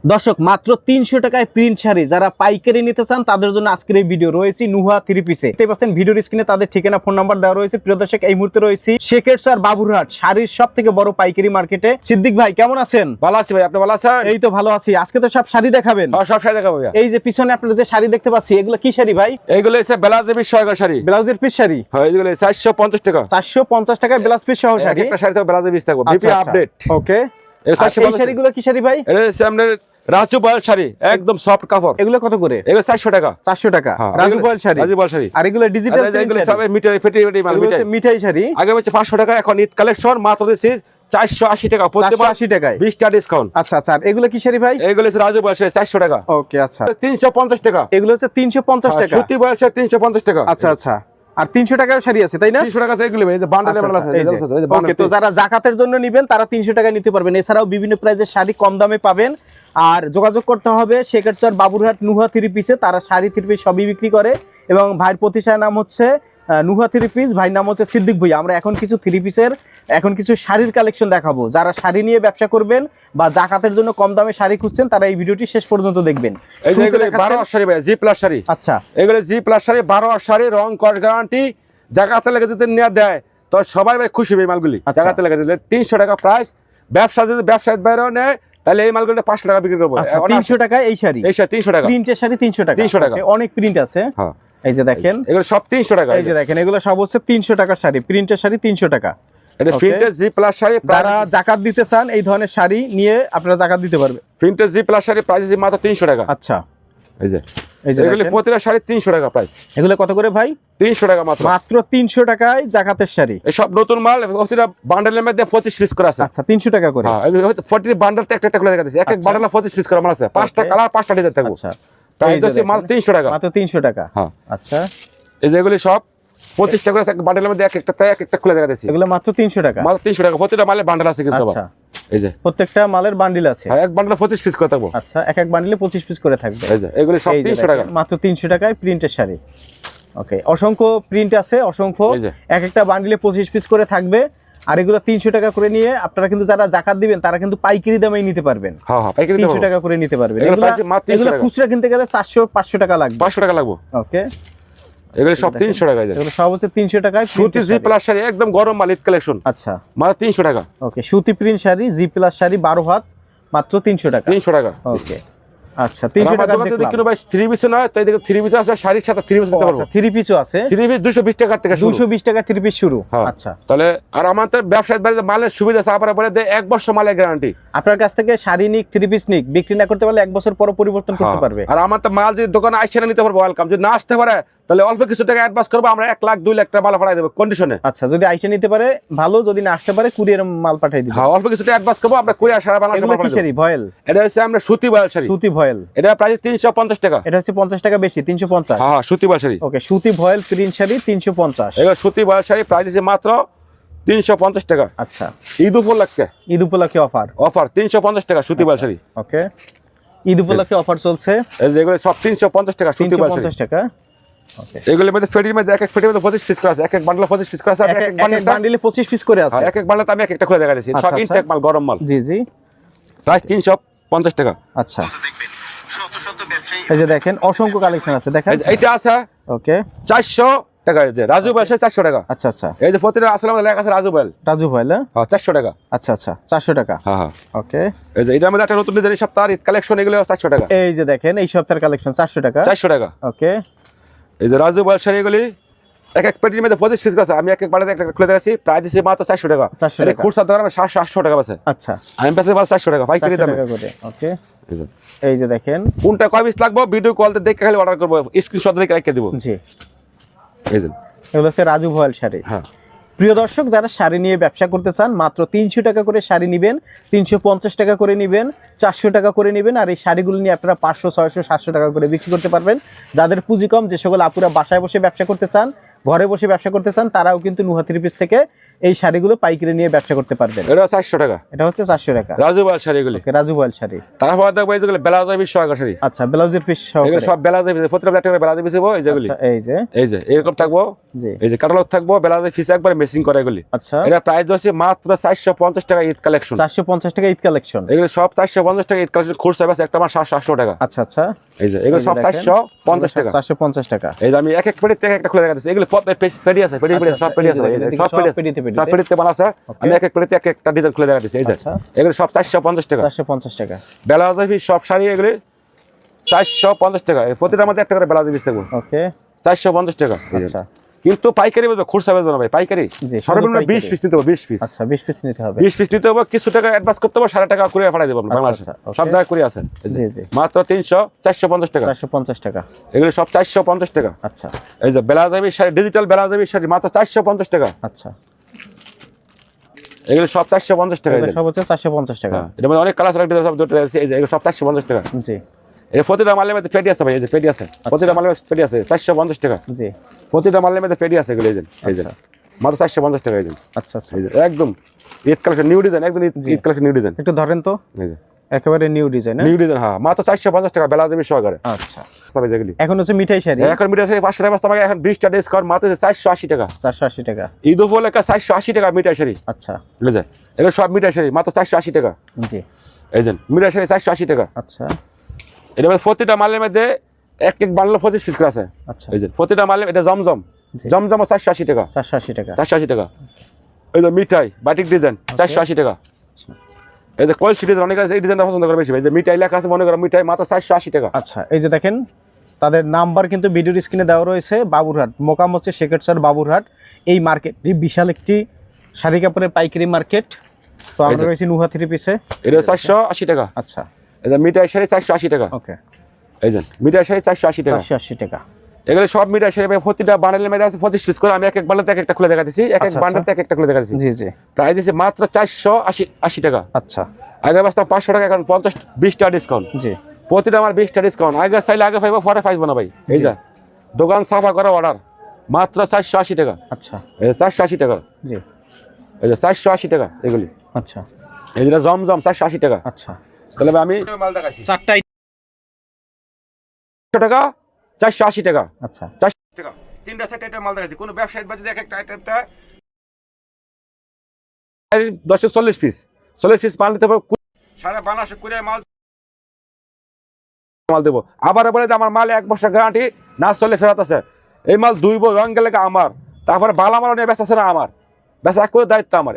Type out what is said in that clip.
দর্শক মাত্র 300 টাকায় প্রিন্ট শাড়ি যারা পাইকারি নিতে চান তাদের জন্য আজকের এই ভিডিও রয়েছে নুহা থ্রি পিসে। দেখতে পাচ্ছেন ভিডিওর স্ক্রিনে তাদের ঠিকানা ফোন নাম্বার দেওয়া রয়েছে। প্রিয় দর্শক এই মুহূর্তে রয়েছে শেখের স্যার বাবুরহাট শাড়ির সবথেকে বড় পাইকারি মার্কেটে। সিদ্দিক ভাই কেমন আছেন? ভালো আছি ভাই, আপনি ভালো আছেন? এই তো ভালো আছি। আজকে তো সব শাড়ি দেখাবেন? হ্যাঁ, সব শাড়ি দেখাবো ভাই। এই যে পিছনে আপনারা যে শাড়ি দেখতে পাচ্ছি এগুলো কি শাড়ি ভাই? এইগুলো হচ্ছে ব্লাউজের পিস সহ শাড়ি। ব্লাউজের পিস শাড়ি? হ্যাঁ, এইগুলো 450 টাকা। 450 টাকায় ব্লাউজ পিস সহ শাড়ি। একটা শাড়ি তো ব্লাউজের পিস থাকবে বিপি আপডেট। ওকে, এই এই শাড়িগুলো কি শাড়ি ভাই? এটা হচ্ছে আপনার রাজু বয়েল শাড়ি, একদম সফট কাপড়। এগুলো কত করে? এগুলো 400 টাকা। 400 টাকা রাজু বয়েল শাড়ি। রাজু বয়েল শাড়ি। আর এগুলো ডিজিটাল এগুলো সব মিটার ফেটি মাল মিটার। মিঠাই শাড়ি আগে হচ্ছে 500 টাকা, এখন ঈদ কালেকশন মাত্র দিচ্ছি 480 টাকা। 480 টাকায় 20 টা ডিসকাউন্ট। আচ্ছা আচ্ছা। আর এগুলো কি শাড়ি ভাই? এগুলো হচ্ছে রাজু বয়েল শাড়ি 400 টাকা। ওকে আচ্ছা। 350 টাকা। এগুলো হচ্ছে 350 টাকা। সুতি বয়েল শাড়ি 350 টাকা। আচ্ছা আচ্ছা। আর 300 টাকার শাড়ি আছে তাই না? 300 টাকা আছে এগুলো, এই যে বান্ডেলে মাল আছে। ওকে, তো যারা যাকাতের জন্য নেবেন তারা 300 টাকা নিতে পারবেন। এছাড়াও বিভিন্ন প্রাইজের শাড়ি কম দামে পাবেন। আর যোগাযোগ করতে হবে শেখের স্যার বাবুরহাট নুহা থ্রি পিসে। তারা শাড়ি থ্রি পিস সবই বিক্রি করে এবং ভাইয়ের প্রতিষ্ঠানের নাম হচ্ছে নুহা থ্রি পিস, ভাইয়ের নাম হচ্ছে সিদ্দিক ভাই। আমরা এখন কিছু থ্রি পিসের কিছু শাড়ির কালেকশন দেখাবো। যারা শাড়ি নিয়ে ব্যবসা করবেন বা জাকাতের জন্য কম দামে শাড়ি খুঁজছেন তারা এই ভিডিওটি শেষ পর্যন্ত দেখবেন। এই যে এগুলো 12 শাড়ি ভাই, জি প্লাস শাড়ি। আচ্ছা, এগুলো জি প্লাস শাড়ি, 12 শাড়ি, রং কস গ্যারান্টি। জাকাতে লেগে যদি নেওয়া দেয় তো সবাই ভাই খুশি হবে। এই মালগুলি জাকাতে লেগে দিলে 300 টাকা প্রাইস। ব্যবসা যদি ব্যবসায়িক বাইরেও নেয় তাহলে এই মালগুলো 500 টাকা বিক্রি করবো। 300 টাকায় এই শাড়ি? এই শাড়ি 300 টাকা। প্রিন্টের শাড়ি 300 টাকা। 300 টাকা। অনেক প্রিন্ট আছে। হ্যাঁ, এই যে দেখেন এগুলো সব 300 টাকা। এই যে দেখেন এগুলো সব হচ্ছে 300 টাকার শাড়ি। প্রিন্টের শাড়ি 300 টাকা। এটা প্রিন্টের জি প্লাস শাড়ি। যারা জাকাত দিতে চান এই ধরনের শাড়ি নিয়ে আপনারা জাকাত দিতে পারবেন। প্রিন্টের জি প্লাস শাড়ি প্রাইস মাত্র 300 টাকা। আচ্ছা, এই যে এই যে এগুলো প্রতিটা শাড়ি 300 টাকা প্রাইস। এগুলো কত করে ভাই? 300 টাকা মাত্র। মাত্র 300 টাকায় জাকাতের শাড়ি। এই সব নতুন মাল, প্রতিটা বান্ডেলের মধ্যে 25 পিস করে আছে। আচ্ছা, 300 টাকা করে। হ্যাঁ, এই হয়তো 40 বান্ডেলতে একটা একটা করে দেখা যাচ্ছে। এক এক বান্ডেলে 25 পিস করে মাল আছে। 5টা কালার 5টা ডিজাইন থাকবে। আচ্ছা, প্রাইস হচ্ছে মাত্র 300 টাকা। মাত্র 300 টাকা। হ্যাঁ, আচ্ছা, এই যে এগুলি সব 25 টাকা করে এক বান্ডেলের মধ্যে এক একটা খুলে দেখা যাচ্ছে। এগুলো মাত্র 300 টাকা। মাত্র 300 টাকা। প্রতিটা মালে বান্ডেল আছে কিন্তু। আচ্ছা, এই যে প্রত্যেকটা মালের বান্ডিল আছে। হ্যাঁ, এক বান্ডেলে 25 পিস করে থাকবো। আচ্ছা, এক এক বান্ডিলে 25 পিস করে থাকবে। এই যে এগুলি সব এই যে 300 টাকা। দেখেন, মাত্র 300 টাকায় প্রিন্টের শাড়ি। ওকে, অসংখ্য প্রিন্ট আছে, অসংখ্য। এই যে এক একটা বান্ডিলে 25 পিস করে থাকবে। আর এগুলো 300 টাকা করে নিয়ে আপনারা কিন্তু যারা জাকাত দিবেন তারা কিন্তু পাইকারি দামেই নিতে পারবেন। হ্যাঁ হ্যাঁ, পাইকারি 300 টাকা করে নিতে পারবেন। এগুলো প্রাইস মাত্র 300 এগুলো টাকা। খুচরা কিনতে গেলে 400-500 টাকা লাগবে। 500 টাকা লাগবে। ওকে, এগুলি সব 300 টাকা। এই যে এগুলো সব হচ্ছে 300 টাকায় সুতি প্রিন্টের জি শাড়ি। প্লাস শাড়ি, একদম গরম মাল, ঈদ কালেকশন। আচ্ছা, মাত্র 300 টাকা। ওকে, সুতি print sari G plus sari 12 হাত মাত্র 300 টাকা। 300 টাকা। ওকে, আচ্ছা, 300 টাকা দেখলাম। কিন্তু ভাই 3 পিস নয়, তাই দেখো 3 পিস আছে, শাড়ির সাথে 3 পিস দিতে পারবো। আচ্ছা, 3 পিসও আছে। 3 পিস 220 টাকা থেকে শুরু। 220 টাকা 3 পিস শুরু। হ্যাঁ। আচ্ছা, তাহলে আর আমাদের ব্যবসায়িক বাড়িতে মালের সুবিধা আছে। আবার পরে 1 বছর মালের গ্যারান্টি। আপনার কাছ থেকে শাড়ি নিক 3 পিস নিক বিক্রি না করতে পারলে 1 বছর পর পরিবর্তন করতে পারবে। আর আমার তো মাল যদি দোকানে আসছে না নিতে পারবো, ওয়েলকাম। যদি না আসতে পারে তাহলে অল্প কিছু টাকা অ্যাডভান্স করবো, আমরা 1 লাখ 2 লাখ টাকা মাল পাঠাই দেবো কন্ডিশনে। আচ্ছা, যদি আইসা নিতে পারে ভালো, যদি না আসতে পারে কুরিয়ার মাল পাঠাই দিব। হ্যাঁ, অল্প কিছু টাকা অ্যাডভান্স করবো, আমরা কুরিয়ার সারা বাংলাদেশে এগুলো মাল কি পাঠাই শাড়ি? দেবো। ভয়েল? এটা হচ্ছে আমরা সুতি বয়েল শাড়ি। সুতি ভয়েল। এটা প্রাইস 350 টাকা। এটা হচ্ছে 50 টাকা বেশি, 350। হ্যাঁ, সুতি বয়েল শাড়ি। ওকে, সুতি ভয়েল প্রিন্ট শাড়ি 350। এবার সুতি বয়েল শাড়ি প্রাইস আছে মাত্র 350 টাকা। আচ্ছা, ঈদ উপলক্ষে ঈদ উপলক্ষে অফার। অফার 350 টাকা সুতি বয়েল শাড়ি। ওকে, ঈদ উপলক্ষে অফার চলছে। এই যে এগুলো সব 350 টাকা সুতি বয়েল শাড়ি। 350 টাকা। ওকে, এগুলোর মধ্যে ফেটির মধ্যে এক এক ফেটির মধ্যে 25 পিস করে আছে। এক এক বান্ডলে 25 পিস করে আছে। এক এক বান্ডিলে 25 পিস করে আছে। এক এক বান্ডলে আমি এক একটা করে দেখা যাচ্ছে। সব ইনটেক মাল, গরম মাল। জি জি। প্রাইস 350 টাকা। আচ্ছা, এই যে দেখেন অসংখ্য কালেকশন আছে, দেখেন। এইটা আছে ওকে, 400 টাকা। এই যে রাজু বয়েল 400 টাকা। আচ্ছা আচ্ছা। এই যে প্রতিটা আসলে আমাদের লেখা আছে রাজু বয়েল। রাজু ভয়েল। হ্যাঁ, 400 টাকা। আচ্ছা আচ্ছা, 400 টাকা। হ্যাঁ হ্যাঁ। ওকে, এই যে এটার মধ্যে একটা নতুন ডিজাইন সপ্তাহ ঈদ কালেকশন, এগুলো 400 টাকা। এই যে দেখেন এই সপ্তাহের কালেকশন 400 টাকা। 400 টাকা। ওকে, এই যে রাজু বয়েল শাড়িগুলি এক এক পেটির মধ্যে 25 পিস আছে। আমি এক এক বাড়িতে একটা খুলে দেখাচ্ছি। প্রাইস দিচ্ছি মাত্র 400 টাকা। 400 এটা টাকা। খুচরা দোকানে 700-800 টাকা আছে। আচ্ছা, আমি পেছি মাত্র 400 টাকা পাইকারি 400 দামে। টাকা করে। ওকে, এই যে এই যে দেখেন। কোনটা কয় পিস লাগবে ভিডিও কলতে দেখে খালি অর্ডার করবো, স্ক্রিনশট দেখে রেখে দেবো। জি, এই যে এগুলো হচ্ছে রাজু ভয়েল শাড়ি। হ্যাঁ, প্রিয় দর্শক, যারা শাড়ি নিয়ে ব্যবসা করতে চান মাত্র 300 টাকা করে শাড়ি নেবেন, 350 টাকা করে নেবেন, 400 টাকা করে নেবেন। আর এই শাড়িগুলো নিয়ে আপনারা 500, 600, 700 টাকা করে বিক্রি করতে পারবেন। যাদের পুঁজি কম, যে সকল আপুরা বাসায় বসে ব্যবসা করতে চান ঘরে বসে ব্যবসা করতে চান তারাও কিন্তু নুহা থ্রি পিস থেকে এই শাড়িগুলো পাইকারি নিয়ে ব্যবসা করতে পারবেন। এটা 400 টাকা, এটা হচ্ছে 400 টাকা রাজু বল শাড়ি এগুলি। ওকে, রাজু বয়েল শাড়ি। তারপর দেখবো এই যেগুলো ব্লাউজের পিস সহকারে শাড়ি। আচ্ছা, ব্লাউজের পিস এগুলো সহকারে সব ব্লাউজের পিস, প্রত্যেকটা একটা করে ব্লাউজের পিস হবে। এই যেগুলি, আচ্ছা, এই যে এরকম থাকবো। জি, এই যে ক্যাটালগ থাকবো, ব্লাউজের পিস একবার মেসিং করে এগুলি। আচ্ছা, এটা প্রাইস আছে মাত্র 450 টাকা ঈদ কালেকশন। 450 টাকা ঈদ কালেকশন। এগুলো সব 450 টাকা ঈদ কালেকশন। খুচরা আছে একটা মাস 700 টাকা। আচ্ছা আচ্ছা, এই যে এগুলো সব 450 টাকা। 450 টাকা। এই যে আমি এক এক পেটি থেকে একটা খুলে দেখাচ্ছি। এগুলো পেটি আছে, পেটি সব পেটি আছে, সব পেটিতে বানা আছে। আমি এক এক পেটিতে এক একটা ডিজাইন খুলে দেখাচ্ছি। এই যে এগুলো সব 450 টাকা। 450 টাকা। ব্লাউজের পিস সব শাড়ি এগুলি 450 টাকা। প্রতিটার মধ্যে একটা করে ব্লাউজের পিস থাকবে। ওকে, 450 টাকা। আচ্ছা, কিন্তু পাইকারি বলবে, খুচরা বলবে না ভাই, পাইকারি। সর্বনিম্ন 20 পিস নিতে হবে, 20 পিস। আচ্ছা, 20 পিস নিতে হবে। 20 পিস নিতে হবে, কিছু টাকা অ্যাডভান্স করতে হবে, 1.5 টাকা করে পাঠিয়ে দেব বাংলাদেশে। সব জায়গায় করে আছে। জি জি, মাত্র 450 টাকা। 450 টাকা। এগুলো সব 450 টাকা। আচ্ছা, এই যে ব্লাউজের শাড়ি, ডিজিটাল ব্লাউজের শাড়ি মাত্র 450 টাকা। আচ্ছা, এগুলো সব 450 টাকা। সব হচ্ছে 450 টাকা। এটা মানে অনেক কালার আছে, সব দুটো আছে। এই যে এগুলো সব 450 টাকা। জি, এই প্রতিটা মালের মধ্যে পেটি আছে ভাই, এই যে পেটি আছে, প্রতিটা মালের মধ্যে পেটি আছে 450 টাকা। জি, প্রতিটা মালের মধ্যে পেটি আছে এগুলো। এই যে মাত্র 450 টাকা। এই যে আচ্ছা আচ্ছা, এই যে একদম ঈদ কালেকশন, নিউ ডিজাইন, একদম ঈদ কালেকশন, নিউ ডিজাইন। একটু ধরেন তো, এই যে একেবারে নিউ ডিজাইন। নিউ ডিজাইন, হ্যাঁ, মাত্র 450 টাকা ব্লাউজ পিস সহকারে। আচ্ছা, তবে যেগুলি এখন হচ্ছে মিঠাই শাড়ি। এখন মিটার শাড়ি 500 টাকা, আমাকে এখন 20 টা ডিসকাউন্ট মাত্র 480 টাকা। 480 টাকা। ঈদ উপলক্ষে 480 টাকা মিটার শাড়ি। আচ্ছা, বুঝলে যায়, এগুলো সব মিটার শাড়ি মাত্র 480 টাকা। জি, এই যে মিটার শাড়ি 480 টাকা। আচ্ছা, এটা প্রতিটা মালের মধ্যে এক এক বান্ডেল 25 পিস করে আছে। আচ্ছা, এই যে প্রতিটা মালে, এটা জমজম, জমজম 480 টাকা। 480 টাকা। 480 টাকা। এই যে মিঠাই বাটিক ডিজাইন 480 টাকা। এই যে কলসি ডিজাইন, অনেক আছে এই ডিজাইনটা পছন্দ করে বেশি। এই যে মিঠাই লেখা আছে, মনে করো মিঠাই মাত্র 480 টাকা। আচ্ছা, এই যে দেখেন তাদের নাম্বার কিন্তু ভিডিওর স্ক্রিনে দেওয়া রয়েছে। বাবুরহাট, মোকাম হচ্ছে শেখেরচর বাবুরহাট। এই মার্কেটটি বিশাল একটি শাড়ি কাপড়ের পাইকারি মার্কেট। তো আমরা রয়েছি নুহা থ্রি পিসে। এটা 480 টাকা। আচ্ছা, এই যে মিঠাই শাড়ি 480 টাকা। ওকে, এই যে মিঠাই শাড়ি 480 টাকা। 480 টাকা। এগুলো সব মিটার শাড়ি প্রতিটা বান্ডেলের মধ্যে আছে 25 পিস করে। আমি এক এক বান্ডেল থেকে একটা খুলে দেখাচ্ছি, এক এক বান্ডেল থেকে একটা খুলে দেখাচ্ছি। জি জি, প্রাইস দিচ্ছে মাত্র 480 টাকা। আচ্ছা, আগে বাস্তাম 500 টাকা, এখন 20 টা ডিসকাউন্ট। জি, প্রতিটা আমার 20 টা ডিসকাউন্ট। আগে চাইলে আগে পাইবো, পরে পাইবো না ভাই। এই যে দোকান সাফা করা অর্ডার মাত্র 480 টাকা। আচ্ছা, এই যে 480 টাকা। জি, এই যে 480 টাকা এগুলি। আচ্ছা, এই যেটা জমজম 480 টাকা। আচ্ছা, তাহলে আমি মাল দেখাচ্ছি। চারটাই 400 টাকা, 480 টাকা, আচ্ছা, 400 টাকা। তিনটা সেট আইটেম মাল দেখাচ্ছি। কোন ব্যবসায়ী বা যদি এক একটা আইটেমটা 10-40 পিস, 40 পিস মাল নিতে পারবো, 1250 করে মাল দেবো। আবার বলে যে আমার মাল 1 বছর গ্যারান্টি, না চলে ফেরত আছে। এই মাল 2 রং গেলে আমার, তারপরে বালা মাল নিয়ে ব্যস্ত আছে না আমার, ব্যস্ত এক করে দায়িত্ব আমার।